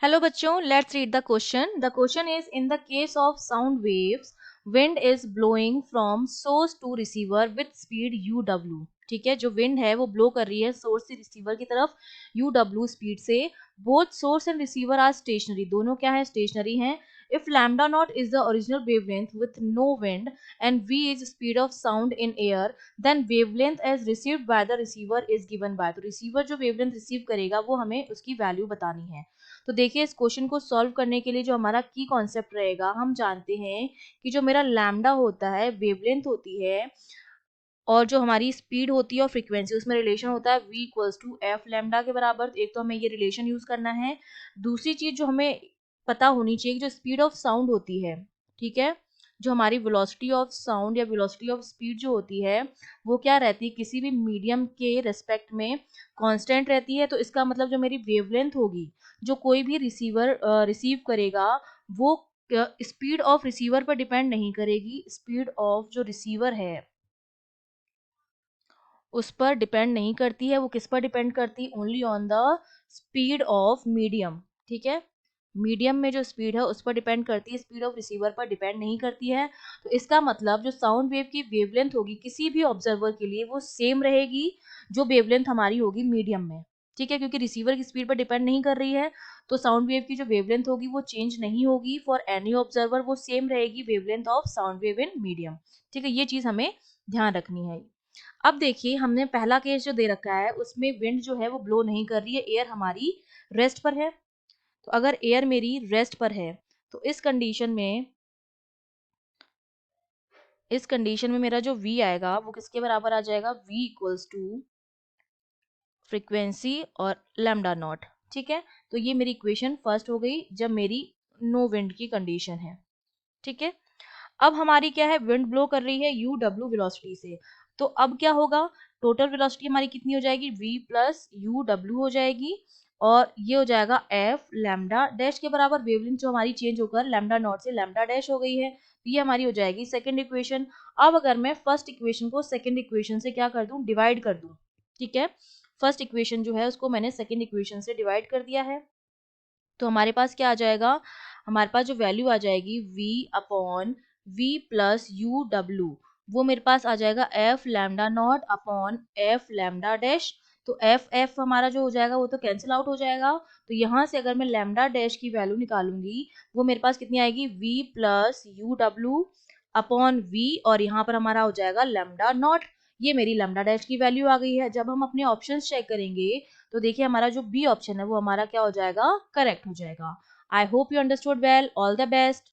Hello बच्चों, let's read the question. The question is, in the case of sound waves, wind is blowing from source to receiver with speed uw. ठीक है, जो wind है वो blow कर रही है सोर्स से रिसीवर की तरफ uw स्पीड से. Both source and receiver are stationary, दोनों क्या है, स्टेशनरी हैं. If lambda naught is the original wavelength with no wind and v is speed of sound in air, then wavelength as received by the receiver is given by. तो receiver जो wavelength receive करेगा वो हमें उसकी value बतानी है. तो देखिए, इस क्वेश्चन को सॉल्व करने के लिए जो हमारा की कॉन्सेप्ट रहेगा, हम जानते हैं कि जो मेरा लैम्डा होता है वेवलेंथ होती है, और जो हमारी स्पीड होती है और फ्रीक्वेंसी, उसमें रिलेशन होता है v equals to f lambda के बराबर. तो एक तो हमें ये रिलेशन यूज करना है. दूसरी चीज जो हमें पता होनी चाहिए कि जो स्पीड ऑफ साउंड होती है, ठीक है, जो हमारी वेलोसिटी ऑफ साउंड या वेलोसिटी ऑफ स्पीड जो होती है वो क्या रहती है, किसी भी मीडियम के रेस्पेक्ट में कांस्टेंट रहती है. तो इसका मतलब जो मेरी वेवलेंथ होगी, जो कोई भी रिसीवर रिसीव करेगा, वो स्पीड ऑफ रिसीवर पर डिपेंड नहीं करेगी. स्पीड ऑफ जो रिसीवर है उस पर डिपेंड नहीं करती है. वो किस पर डिपेंड करती है, only on the speed of medium. ठीक है, मीडियम में जो स्पीड है उस पर डिपेंड करती है, स्पीड ऑफ रिसीवर पर डिपेंड नहीं करती है. तो इसका मतलब जो साउंड वेव की वेवलेंथ होगी किसी भी ऑब्जर्वर के लिए वो सेम रहेगी जो वेवलेंथ हमारी होगी मीडियम में. ठीक है, क्योंकि रिसीवर की स्पीड पर डिपेंड नहीं कर रही है, तो साउंड वेव की जो वेवलेंथ होगी वो चेंज नहीं होगी फॉर एनी ऑब्जर्वर, वो सेम रहेगी wavelength of sound wave in medium. ठीक है, ये चीज हमें ध्यान रखनी है. अब देखिए, हमने पहला केस जो दे रखा है उसमें विंड जो है वो ब्लो नहीं कर रही है, एयर हमारी रेस्ट पर है. तो अगर एयर मेरी रेस्ट पर है तो इस कंडीशन में मेरा जो v आएगा वो किसके बराबर आ जाएगा, v इक्वल्स टू फ्रीक्वेंसी और लैम्डा नॉट. ठीक है, तो ये मेरी इक्वेशन फर्स्ट हो गई जब मेरी नो विंड की कंडीशन है. ठीक है, अब हमारी क्या है, विंड ब्लो कर रही है यू डब्ल्यू वेलोसिटी से. तो अब क्या होगा, टोटल वेलोसिटी हमारी कितनी हो जाएगी, v प्लस यू डब्ल्यू हो जाएगी, और ये हो जाएगा एफ लैम्डा डैश के बराबर. वेवलेंथ जो हमारी चेंज होकर लैम्डा नॉट से लैम्डा डैश हो गई है, तो ये हमारी हो जाएगी सेकंड इक्वेशन. अब अगर मैं फर्स्ट इक्वेशन को सेकंड इक्वेशन से क्या कर दूं, डिवाइड कर दूं. ठीक है, फर्स्ट इक्वेशन जो है उसको मैंने सेकंड इक्वेशन से डिवाइड कर दिया है. तो हमारे पास क्या आ जाएगा, हमारे पास जो वैल्यू आ जाएगी v upon v plus U W, वो मेरे पास आ जाएगा F lambda naught upon F lambda dash. तो एफ एफ हमारा जो हो जाएगा वो तो कैंसिल आउट हो जाएगा. तो यहाँ से अगर मैं लैम्डा डैश की वैल्यू निकालूंगी वो मेरे पास कितनी आएगी, v plus U W upon v, और यहाँ पर हमारा हो जाएगा लैम्डा नॉट. ये मेरी लैम्डा डैश की वैल्यू आ गई है. जब हम अपने ऑप्शंस चेक करेंगे तो देखिए हमारा जो बी ऑप्शन है वो हमारा क्या हो जाएगा, करेक्ट हो जाएगा. I hope you understood well. All the best.